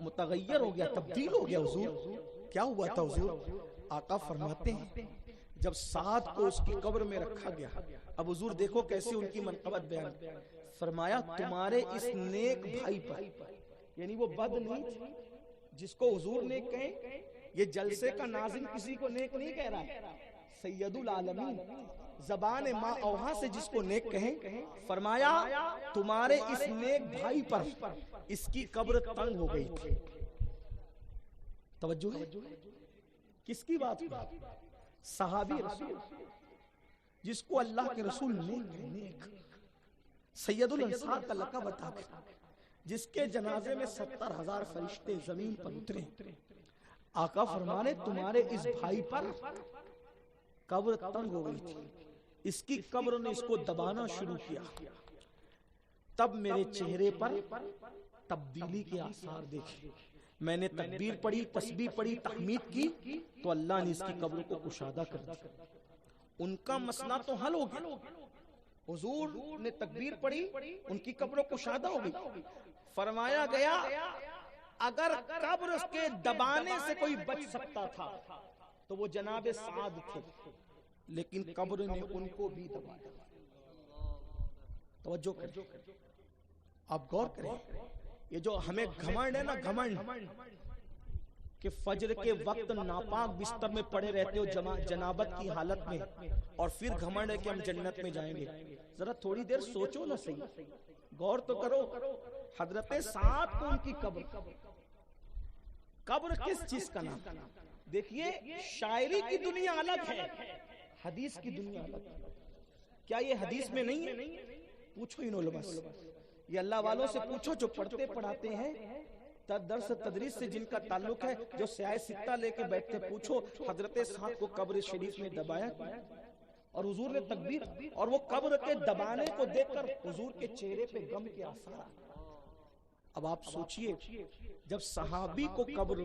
متغیر ہو گیا, تبدیل ہو گیا. حضور کیا ہوا تھا حضور؟ آقا فرماتے ہیں جب سعد کو اس کی قبر میں رکھا گیا, اب حضور دیکھو کیسے ان کی منقبت بیان, فرمایا تمہارے اس نیک بھائی پر, یعنی وہ بد نہیں جس کو حضور نیک کہیں, یہ جلسے کا ناظم کسی کو نیک نہیں کہہ رہا ہے, سید العالمین زبان ماں اوہا سے جس کو نیک کہیں, فرمایا تمہارے اس نیک بھائی پر اس کی قبر تنگ ہو گئی تھی. توجہ ہے کس کی بات کی؟ صحابی رسول جس کو اللہ کے رسول نیک سید الانصار کا لقب عطا کیا, جس کے جنازے میں 70,000 فرشتے زمین پر اترے. آقا فرمانے تمہارے اس بھائی پر قبر تنگ ہو گئی تھی, اس کی قبر نے اس کو دبانا شروع کیا. تب میرے چہرے پر تبدیلی کے آثار دیکھے, میں نے تکبیر پڑھی, تسبیح پڑھی, تحمید کی تو اللہ نے اس کی قبر کو کشادہ کر دیا. ان کا مسئلہ تو حل ہو گیا, حضور نے تکبیر پڑھی, ان کی قبر کو کشادہ ہو گئی. فرمایا گیا اگر قبر کے دبانے سے کوئی بچ سکتا تھا تو وہ جناب سعد تھے, لیکن قبر نے ان کو بھی دبایا. توجہ کریں, آپ غور کریں, یہ جو ہمیں گھمنڈ ہے نا, گھمنڈ کہ فجر کے وقت ناپاک بستر میں پڑے رہتے ہو جنابت کی حالت میں, اور پھر گھمنڈ ہے کہ ہم جنت میں جائیں گے. ذرا تھوڑی دیر سوچو نا صحیح, غور تو کرو. حضرت سعد کو ان کی قبر کس چیز کا نام؟ دیکھیے شاعری کی دنیا الگ ہے, حدیث کی دنیا الگ ہے. کیا یہ حدیث میں نہیں ہے؟ پوچھو ان علماء سے, یہ اللہ والوں سے پوچھو جو پڑھتے پڑھاتے ہیں, درس تدریس سے جن کا تعلق ہے, جو سیاہ ستہ لے کے بیٹھتے, پوچھو حضرت سعد کو قبر شریف میں دبایا اور حضور نے تکبیر, اور وہ قبر کے دبانے کو دیکھ کر حضور کے چہرے پہ غم کے آثار. اب آپ سوچئے جب صحابی کو قبر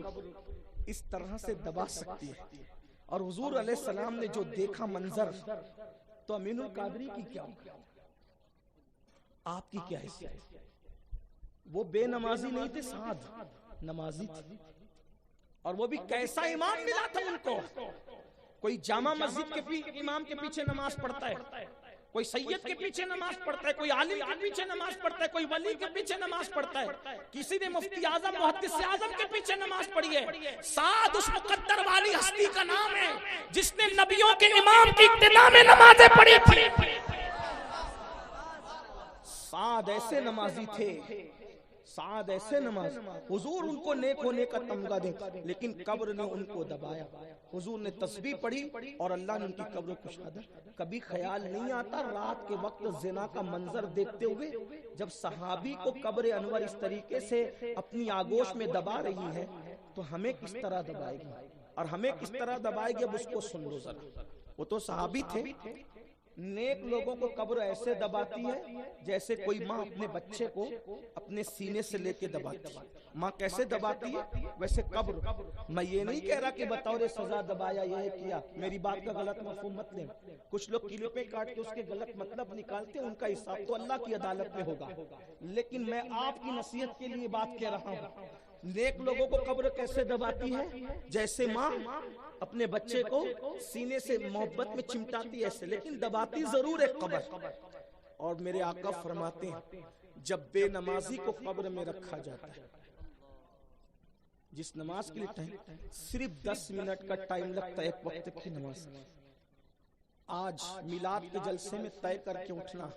اس طرح سے دبا سکتی ہے, اور حضور علیہ السلام نے جو دیکھا منظر, تو امین القادری کی کیا ہوگا, آپ کی کیا حیثیت؟ وہ بے نمازی نہیں تھے, سعد نمازی تھے, اور وہ بھی کیسا امام ملا تھا ان کو. کوئی جامع مسجد کے امام کے پیچھے نماز پڑھتا ہے, کوئی سید کے پیچھے نماز پڑھتا ہے, کوئی عالم کے پیچھے نماز پڑھتا ہے, کوئی ولی کے پیچھے نماز پڑھتا ہے, کسی نے مفتی اعظم محدث اعظم کے پیچھے نماز پڑھی ہے. سعد اس مقدر والی ہستی کا نام ہے جس نے نبیوں کے امام کی اقتداء میں نمازیں پڑھی تھی. سعد ایسے نمازی تھے, سعد ایسے نماز, حضور ان کو نیک ہونے کا تمغہ دے, لیکن قبر نے ان کو دبایا. حضور نے تسبیح پڑھی اور اللہ نے ان کی قبر کو کشادہ. کبھی خیال نہیں آتا رات کے وقت زنا کا منظر دیکھتے ہوئے جب صحابی کو قبر انور اس طریقے سے اپنی آگوش میں دبا رہی ہے تو ہمیں کس طرح دبائے گی, اور ہمیں کس طرح دبائے گی, اب اس کو سن لو ذرا. وہ تو صحابی تھے, نیک لوگوں کو قبر ایسے دباتی ہے جیسے کوئی ماں اپنے بچے کو اپنے سینے سے لے کے دباتی ہے. ماں کیسے دباتی ہے ویسے قبر. میں یہ نہیں کہہ رہا کہ بطور سزا دبایا, یہ کیا, میری بات کا غلط مفہوم مت لیں. کچھ لوگ کلپیں کاٹ کے اس کے غلط مطلب نکالتے ہیں, ان کا حساب تو اللہ کی عدالت میں ہوگا. لیکن میں آپ کی نصیحت کے لیے بات کہہ رہا ہوں, نیک لوگوں کو قبر کیسے دباتی ہے, جیسے ماں اپنے بچے کو سینے سے محبت میں چمٹاتی ہے ایسے, لیکن دباتی ضرور ہے قبر. اور میرے آقا فرماتے ہیں جب بے نمازی کو قبر میں رکھا جاتا ہے, جس نماز کے لیے ٹائم صرف 10 منٹ کا ٹائم لگتا ہے ایک وقت کی نماز, آج میلاد کے جلسے میں طے کر کے اٹھنا,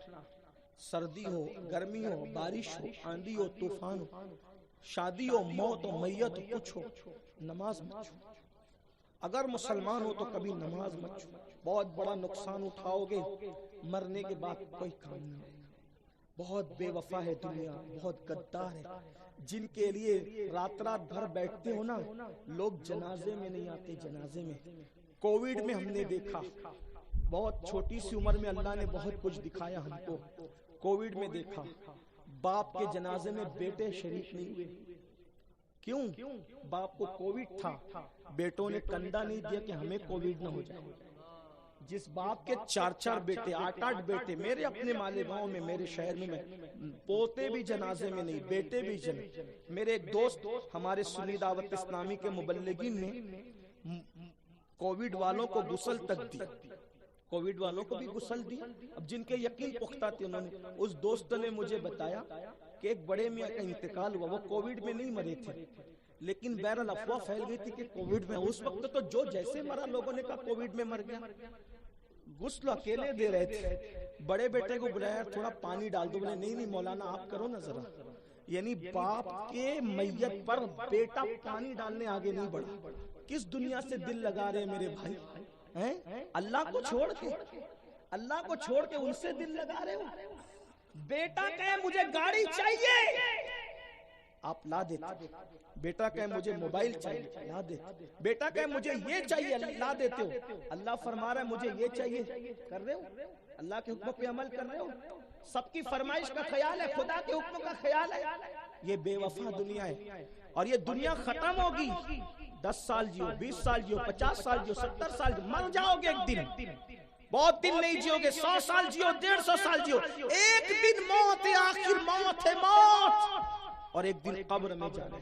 سردی ہو, گرمی ہو, بارش ہو, آندھی ہو, طوفان ہو, شادی ہو, موت ہو, میت ہو, کچھ ہو, نماز مت چھوڑو. اگر مسلمان ہو تو کبھی نماز مت چھوڑو, بہت بڑا نقصان اٹھاؤ گے, مرنے کے بعد کوئی کام نہیں ہوگا. بہت بے وفا ہے دنیا، بہت غدار ہے، جن کے لیے رات رات بھر بیٹھتے ہو نا، لوگ جنازے میں نہیں آتے، جنازے میں۔ کووڈ میں ہم نے دیکھا، بہت چھوٹی سی عمر میں اللہ نے بہت کچھ دکھایا ہم کو۔ کووڈ میں دیکھا باپ کے جنازے میں بیٹے شریک نہیں ہوئے، کیوں؟ باپ کو کووڈ تھا، بیٹوں نے کندھا نہیں دیا کہ ہمیں کووڈ نہ ہو جائے۔ جس باپ کے 4 بیٹے، 8 بیٹے، میرے اپنے مالیگاؤں میں، میرے شہر میں پوتے بھی جنازے میں نہیں، بیٹے بھی میرے ایک دوست ہمارے سنی دعوت اسلامی کے مبلغین نے کووڈ والوں کو غسل تک دی، کووڈ والوں کو بھی غسل دی۔ اب جن کے یقین پختہ تھے، انہوں نے، اس دوست نے مجھے بتایا کہ ایک بڑے میاں کا انتقال ہوا، وہ کووڈ میں نہیں مرے تھے، لیکن بہرحال افواہ پھیل گئی تھی کہ کووڈ میں، اس وقت تو جو جیسے مرا لوگوں نے کہا کووڈ میں مر گیا۔ غسل اکیلے دے رہے تھے، بڑے بیٹے کو بلایا، تھوڑا پانی ڈال دو، بولے نہیں نہیں مولانا آپ کرو نا ذرا۔ یعنی باپ کے میت پر بیٹا پانی ڈالنے آگے نہیں بڑھا۔ کس دنیا سے دل لگا رہے میرے بھائی؟ اللہ کو چھوڑ کے، اللہ کو چھوڑ کے ان سے دل لگا رہے ہو۔ بیٹا کہے مجھے گاڑی چاہیے، آپ لا دیتے۔ بیٹا کہے مجھے موبائل چاہیے، لا دیتے۔ بیٹا کہے مجھے یہ چاہیے، لا دیتے ہو۔ اللہ فرما رہا ہے مجھے یہ چاہیے، کر رہے ہو؟ اللہ کے حکم پہ عمل کر رہے ہو؟ سب کی فرمائش کا خیال ہے، خدا کے حکم کا خیال ہے؟ یہ بے وفا دنیا ہے، اور یہ دنیا ختم ہوگی۔ 10 سال جیو، 20 سال جیو، 50 سال جیو، 70 سال جیو، مر جاؤ گے ایک دن۔ بہت دن نہیں جیو گے، 100 سال جیو، 150 سال جیو، ایک دن موت ہے، آخر موت ہے، موت۔ اور ایک دن قبر میں جانا۔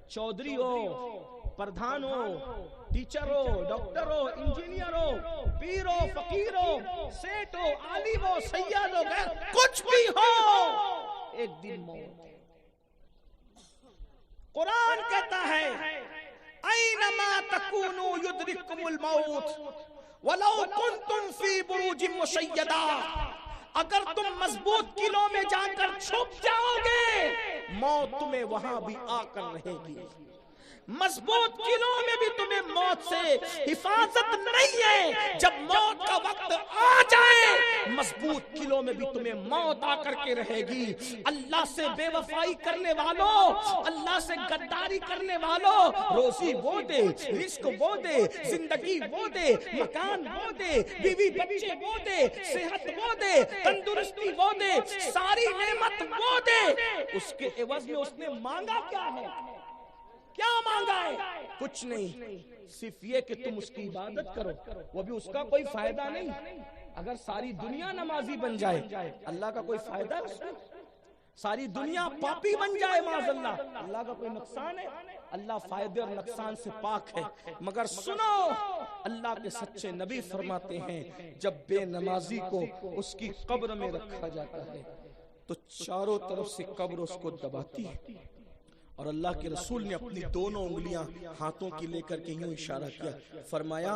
چودھری ہو، پردھان ہو، ٹیچر ہو، ڈاکٹر ہو، انجینئر ہو، پیر ہو، فقیر ہو، سیٹ ہو، عالم ہو، سید ہو، غیر کچھ بھی ہو، ایک دن موت۔ قرآن کہتا ہے اینما تکونوا یدرککم الموت ولو کنتم فی بروج مشیدہ۔ اگر تم مضبوط قلعوں میں جا کر چھپ جاؤ گے، موت تمہیں وہاں بھی آ کر رہے گی۔ مضبوط قلعوں میں بھی تمہیں موت سے حفاظت نہیں ہے۔ جب موت کا وقت آ جائے، مضبوط قلعوں میں بھی تمہیں موت آ کر کے رہے گی۔ اللہ سے بے وفائی کرنے والوں، اللہ سے غداری کرنے والوں، روزی وہ دے، رزق وہ دے، زندگی وہ دے، مکان وہ دے، بیوی بچے وہ دے، صحت وہ دے، تندرستی وہ دے، ساری نعمت وہ دے، اس کے عوض میں اس نے مانگا کیا ہے؟ کیا مانگا ہے؟ کچھ نہیں، صرف یہ کہ تم اس کی عبادت کرو، وہ بھی اس کا کوئی فائدہ نہیں۔ اگر ساری دنیا نمازی بن جائے، اللہ کا کوئی فائدہ ہے اس میں؟ ساری دنیا پاپی بن جائے معاذ اللہ، اللہ کا کوئی نقصان ہے؟ اللہ فائدے اور نقصان سے پاک ہے۔ مگر سنو، اللہ کے سچے نبی فرماتے ہیں جب بے نمازی کو اس کی قبر میں رکھا جاتا ہے تو چاروں طرف سے قبر اس کو دباتی ہے، اور اللہ کے رسول نے اپنی دونوں انگلیاں ہاتھوں کی لے کر کے یوں اشارہ کیا، فرمایا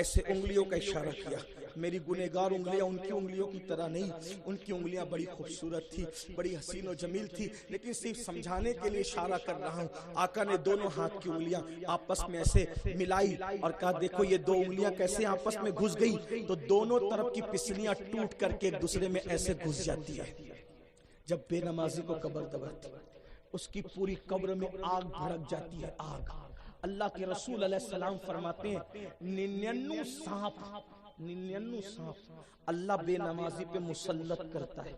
ایسے انگلیوں کا اشارہ کیا۔ میری گنہگار انگلیاں ان کی انگلیوں کی طرح نہیں، ان کی انگلیاں بڑی خوبصورت تھی، بڑی حسین و جمیل تھی، لیکن صرف سمجھانے کے لیے اشارہ کر رہا ہوں۔ آقا نے دونوں ہاتھ کی انگلیاں آپس میں ایسے ملائی اور کہا دیکھو یہ دو انگلیاں کیسے آپس میں گھس گئی، تو دونوں طرف کی پسلیاں ٹوٹ کر کے ایک دوسرے میں ایسے گھس جاتی ہے۔ جب بے نمازی کو قبر دباتی، اس کی پوری قبر میں آگ بھڑک جاتی ہے، آگ۔ اللہ کے رسول علیہ السلام فرماتے ہیں 99 سانپ اللہ بے نمازی پہ مسلط کرتا ہے۔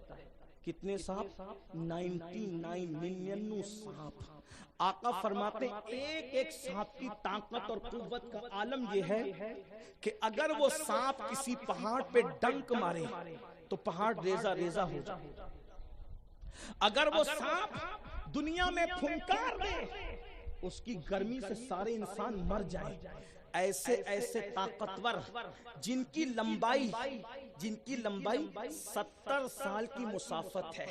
کتنے سانپ؟ 99 سانپ۔ آقا فرماتے ہیں ایک ایک سانپ کی طاقت اور قوت کا عالم یہ ہے کہ اگر وہ سانپ کسی پہاڑ پہ ڈنک مارے تو پہاڑ ریزہ ریزہ ہو جائے۔ اگر وہ سانپ دنیا میں پھنکار دے، اس کی گرمی سے سارے انسان مر جائیں۔ ایسے ایسے طاقتور جن کی لمبائی 70 سال کی مسافت ہے،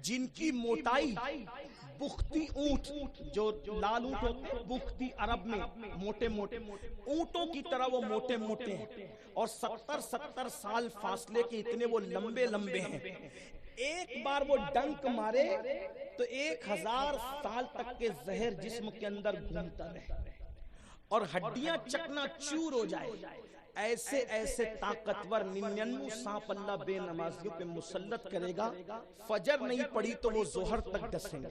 جن کی موٹائی بختی اونٹ، جو لال اونٹ ہوتے ہیں بختی عرب میں موٹے موٹے اونٹوں کی طرح وہ موٹے موٹے ہیں، اور 70 سال فاصلے کے اتنے وہ لمبے لمبے ہیں۔ ایک بار وہ ڈنک مارے تو 1000 سال تک کے زہر جسم کے اندر گھومتا رہے۔ اور ہڈیاں چکنا چور ہو جائے، ایسے ایسے طاقتور 99 سانپ اللہ بے نمازیوں پہ مسلط کرے گا، فجر نہیں پڑی تو وہ ظہر تک ڈسیں گے،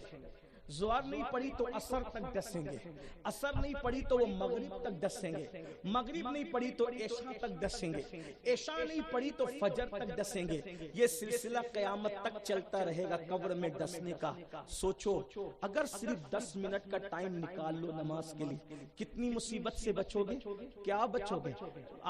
ظہر نہیں پڑی تو عصر تک ڈسیں گے، عصر نہیں پڑی تو وہ مغرب تک ڈسیں گے، مغرب نہیں پڑی تو عشاء تک ڈسیں گے، عشاء نہیں پڑی تو فجر تک ڈسیں گے۔ یہ سلسلہ قیامت تک چلتا رہے گا قبر میں ڈسنے کا۔ سوچو اگر صرف 10 منٹ کا ٹائم نکال لو نماز کے لیے، کتنی مصیبت سے بچو گے؟ کیا بچو گے؟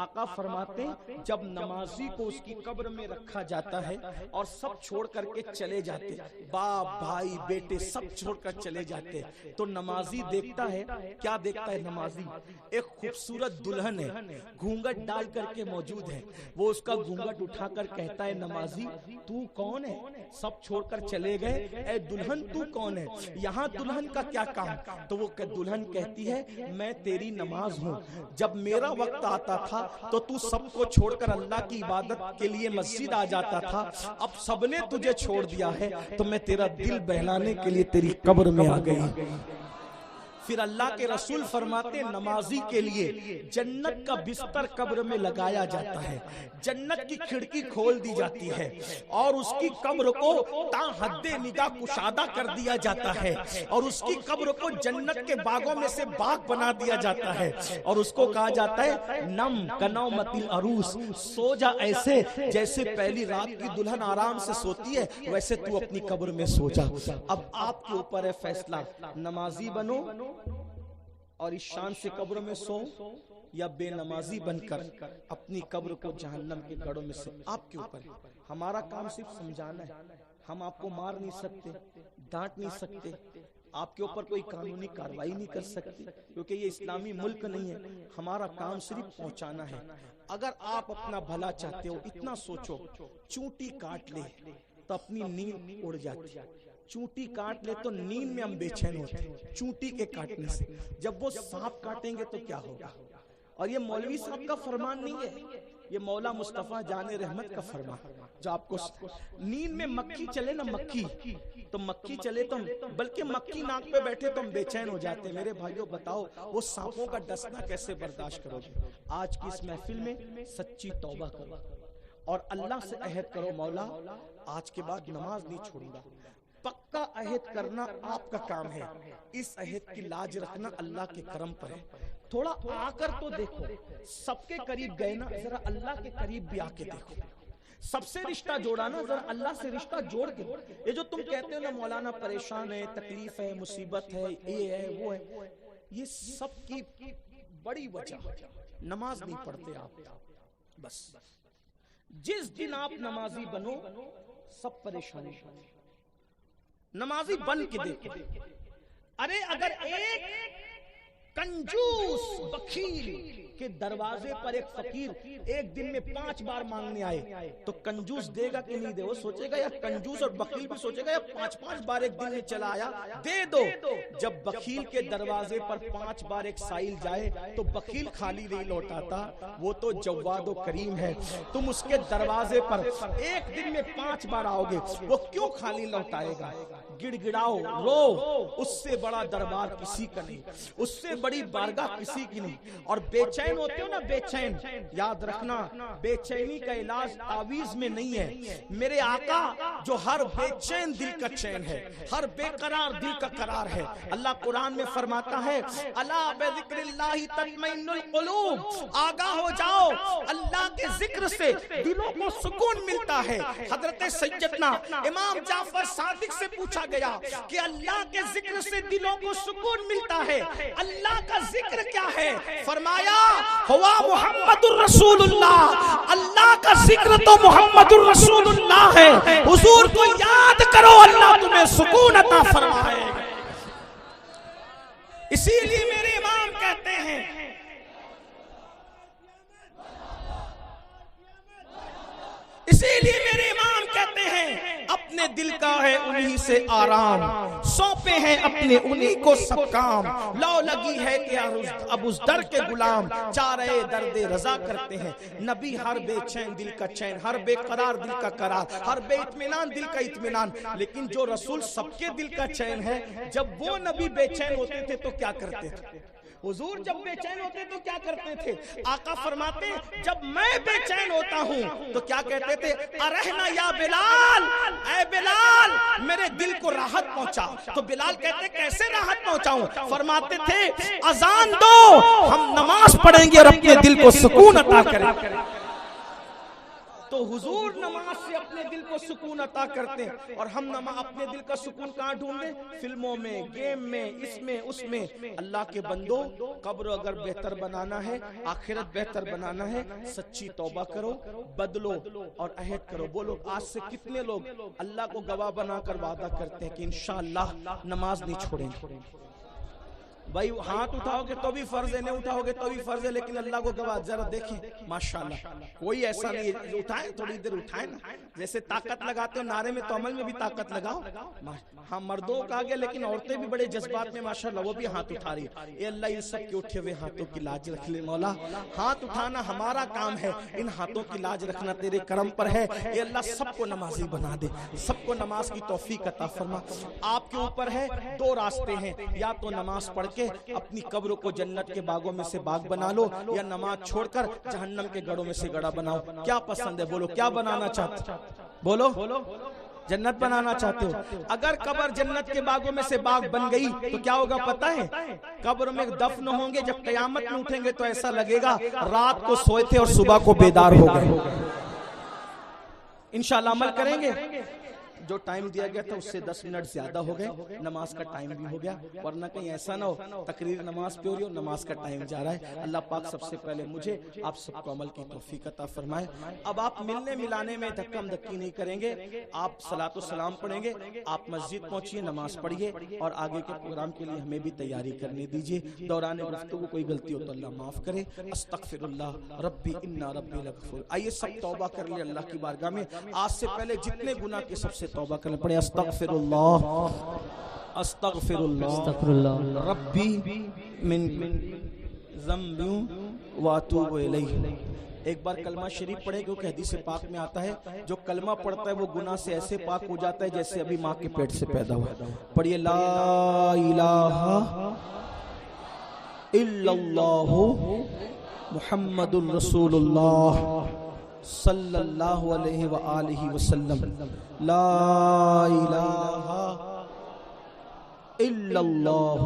آقا فرماتے ہیں جب نمازی کو اس کی قبر میں رکھا جاتا ہے اور سب چھوڑ کر کے چلے جاتے، باپ بھائی بیٹے سب چھوڑ کر چلے جاتے، تو نمازی دیکھتا ہے، کیا دیکھتا ہے نمازی؟ ایک خوبصورت دلہن ہے، گھونگٹ ڈال کر کے موجود ہے، وہ اس کا گھونگٹ اٹھا کر کہتا ہے نمازی تو کون ہے؟ سب چھوڑ کر چلے گئے، اے دلہن تو کون ہے؟ یہاں دلہن کا کیا کام؟ تو وہ دلہن کہتی ہے میں تیری نماز ہوں، جب میرا وقت آتا تھا تو تو سب کو چھوڑ کر اللہ کی عبادت کے لیے مسجد آ جاتا تھا، اب سب نے تجھے چھوڑ دیا ہے تو میں تیرا دل بہلانے کے لیے تیری قبر میں آ گئی۔ پھر اللہ کے رسول فرماتے نمازی کے لیے جنت کا بستر قبر میں لگایا جاتا ہے، جنت کی کھڑکی کھول دی جاتی ہے اور اس کی قبر کو تا حد نگاہ کشادہ کر دیا جاتا ہے، اور اس کی قبر کو جنت کے باغوں میں سے باغ بنا دیا جاتا ہے، اور اس کو کہا جاتا ہے نم کنومت العروس، سو جا ایسے جیسے پہلی رات کی دلہن آرام سے سوتی ہے، ویسے تو اپنی قبر میں سو جا۔ اب آپ کے اوپر ہے فیصلہ، نمازی بنو اور اس شان سے قبر میں سو، یا بے نمازی بن کر اپنی قبر کو جہنم کے گڑھوں میں سے۔ آپ کے اوپر ہمارا کام صرف سمجھانا ہے، ہم آپ کو مار نہیں سکتے، ڈانٹ نہیں سکتے، آپ کے اوپر کوئی قانونی کارروائی نہیں کر سکتے، کیونکہ یہ اسلامی ملک نہیں ہے۔ ہمارا کام صرف پہنچانا ہے۔ اگر آپ اپنا بھلا چاہتے ہو، اتنا سوچو چونٹی کاٹ لے تو اپنی نیند اڑ جاتی، چونٹی کاٹ لے تو نیند میں ہم بے چین ہوتے ہیں چونٹی کے کاٹنے سے، جب وہ سانپ کاٹیں گے تو کیا ہوگا؟ اور یہ مولوی صاحب کا فرمان نہیں ہے، یہ مولا مصطفیٰ جان رحمت کا فرمان، جو آپ کو نیند میں مکھی چلے نا، مکھی تو مکھی چلے تو بلکہ مکھی ناک پہ بیٹھے تو ہم بے چین ہو جاتے ہیں۔ میرے بھائیوں بتاؤ وہ سانپوں کا ڈسنا کیسے برداشت کرو گے؟ آج کی اس محفل میں سچی توبہ کرو اور اللہ سے عہد کرو مولا آج کے بعد نماز نہیں چھوڑوں گا۔ پکا عہد کرنا آپ کا کام ہے، اس عہد کی لاج رکھنا اللہ کے کرم پر ہے۔ تھوڑا آ کر تو دیکھو، سب کے قریب گئے نا، ذرا اللہ کے قریب بھی آ کے دیکھو، سب سے رشتہ جوڑا نا، ذرا اللہ سے رشتہ جوڑ کے۔ یہ جو تم کہتے ہو نا مولانا پریشان ہے، تکلیف ہے، مصیبت ہے، یہ ہے وہ ہے، یہ سب کی بڑی وجہ نماز نہیں پڑھتے آپ۔ بس جس دن آپ نمازی بنو سب پریشانی، نمازی بن کے دیکھو۔ ارے اگر ایک کنجوس بخیل کے دروازے پر ایک فقیر ایک دن میں 5 بار مانگنے آئے تو کنجوس دے گا کہ نہیں دے؟ وہ سوچے گا، یا کنجوس اور بخیل بھی سوچے گا، یا 5 بار ایک دن میں چلا آیا دے دو۔ جب بخیل کے دروازے پر 5 بار ایک سائل جائے تو بخیل خالی نہیں لوٹاتا، وہ تو جواد و کریم ہے۔ تم اس کے دروازے پر ایک دن میں 5 بار آؤ گے، وہ کیوں خالی لوٹائے گا؟ گڑ گڑاؤ، رو، اس سے بڑا دربار کسی کا نہیں، اس سے بڑی بارگاہ کسی کی نہیں۔ اور بے چین ہوتے ہو نا، بے چین، یاد رکھنا بے چینی کا علاج تعویذ میں نہیں ہے۔ میرے آقا جو ہر بے چین دل کا چین ہے، ہر بے قرار دل کا قرار ہے۔ اللہ قرآن میں فرماتا ہے الا بذکر اللہ تطمئن القلوب، آگاہ ہو جاؤ اللہ کے ذکر سے دلوں کو سکون ملتا ہے۔ حضرت سیدنا امام جعفر صادق سے پوچھا گیا کہ اللہ کے ذکر سے دلوں کو سکون ملتا ہے، اللہ کا ذکر کیا ہے؟ فرمایا ہوا محمد الرسول اللہ، اللہ کا ذکر تو محمد الرسول اللہ ہے۔ حضور کو یاد کرو، اللہ تمہیں سکون عطا فرمائے۔ اسی لیے میرے امام کہتے ہیں اپنے دل کا ہے انہی سے آرام، سونپے ہیں اپنے انہی کو سب کام، لو لگی ہے کہ اب اس در کے غلام چارے درد رضا کرتے ہیں۔ نبی ہر بے چین دل کا چین، ہر بے قرار دل کا قرار، ہر بے اطمینان دل کا اطمینان۔ لیکن جو رسول سب کے دل کا چین ہے، جب وہ نبی بے چین ہوتے تھے تو کیا کرتے تھے؟ حضور جب بے چین ہوتے تو کیا کرتے تھے؟ آقا فرماتے جب میں بے چین ہوتا ہوں تو کیا کہتے تھے؟ ارہنا یا بلال، اے بلال میرے دل کو راحت پہنچا۔ تو بلال کہتے کیسے راحت پہنچاؤں؟ فرماتے تھے اذان دو، ہم نماز پڑھیں گے اور اپنے دل کو سکون عطا کریں۔ تو حضور نماز سے اپنے دل کو سکون عطا کرتے ہیں، اور ہم اپنے دل کا سکون کہاں ڈھونڈیں؟ فلموں میں، گیم میں، اس میں اس میں۔ اللہ کے بندو، قبر اگر بہتر بنانا ہے، آخرت بہتر بنانا ہے، سچی توبہ کرو، بدلو اور عہد کرو۔ بولو آج سے کتنے لوگ اللہ کو گواہ بنا کر وعدہ کرتے ہیں کہ انشاءاللہ نماز نہیں چھوڑیں گے؟ بھائی ہاتھ اٹھاؤ گے تو بھی فرض ہے، نہیں اٹھاؤ گے تو بھی فرض ہے، لیکن اللہ کو گواہ۔ ذرا دیکھیں ماشاءاللہ کوئی ایسا نہیں ہے، اٹھائیں تھوڑی دیر اٹھائیں نا، جیسے طاقت لگاتے ہو نعرے میں تو عمل میں بھی طاقت لگاؤ۔ ہاں مردوں کا آگے، لیکن عورتیں بھی بڑے جذبات میں ماشاءاللہ وہ بھی ہاتھ اٹھا رہی ہے۔ اے اللہ ان سب کے اٹھے ہوئے ہاتھوں کی لاج رکھ لے مولا۔ ہاتھ اٹھانا ہمارا کام ہے، ان ہاتھوں کی لاج رکھنا تیرے کرم پر ہے۔ اے اللہ سب کو نمازی بنا دے، سب کو نماز کی توفیق عطا فرما۔ آپ کے اوپر ہے دو راستے ہیں، یا تو نماز پڑھ کے اپنی قبر کو جنت کے باغوں میں سے باغ بنا لو، یا نماز چھوڑ کر جہنم کے گڑھوں میں سے گڑھا بناؤ۔ کیا پسند ہے؟ بولو کیا بنانا چاہتے ہو؟ بولو جنت بنانا چاہتے ہو؟ اگر قبر جنت کے باغوں میں سے باغ بن گئی تو کیا ہوگا پتہ ہے؟ قبر میں دفن ہوں گے، جب قیامت میں اٹھیں گے تو ایسا لگے گا رات کو سوئے تھے اور صبح کو بیدار ہو گئے۔ انشاءاللہ عمل کریں گے۔ جو ٹائم دیا گیا تھا اس سے 10 منٹ زیادہ ہو گئے، نماز کا ٹائم بھی ہو گیا، ورنہ کہیں ایسا نہ ہو تقریر نماز پہ ہو رہی ہو، نماز کا ٹائم جا رہا ہے۔ اللہ پاک سب سے پہلے مجھے آپ سب کو عمل کی توفیق عطا فرمائے۔ اب آپ ملنے ملانے میں دھکم دھکی نہیں کریں گے، آپ صلاۃ و سلام پڑھیں گے، آپ مسجد پہنچیے، نماز پڑھیے، اور آگے کے پروگرام کے لیے ہمیں بھی تیاری کرنے دیجیے۔ دوران گفتگو کوئی غلطی ہو تو اللہ معاف کرے۔ استغفر اللہ ربی انا ربی لغفور۔ آئیے سب توبہ کر لیں اللہ کی بارگاہ میں۔ آج سے پہلے جتنے گناہ کے سب سے توبہ کرنے پڑے، استغفر اللہ استغفر اللہ ربی من ذنب واتوب الیہ۔ ایک بار کلمہ شریف پڑھے، کیونکہ حدیث پاک میں آتا ہے جو کلمہ پڑھتا ہے وہ گناہ سے ایسے پاک ہو جاتا ہے جیسے ابھی ماں کے پیٹ سے پیدا ہوا۔ پڑھیے لا الہ الا اللہ محمد الرسول اللہ صلی اللہ علیہ وآلہ وسلم، لا الہ الا اللہ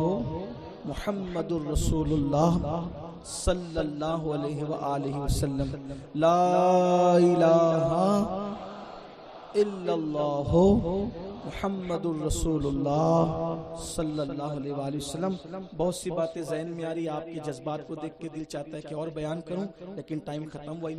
محمد الرسول اللہ صلی اللہ علیہ وآلہ وسلم، لا الہ الا اللہ محمد الرسول اللہ صلی اللہ علیہ وآلہ وسلم۔ بہت سی باتیں ذہن میں آ رہی، آپ کے جذبات کو دیکھ کے دل چاہتا ہے کہ اور بیان کروں، لیکن ٹائم ختم ہوا۔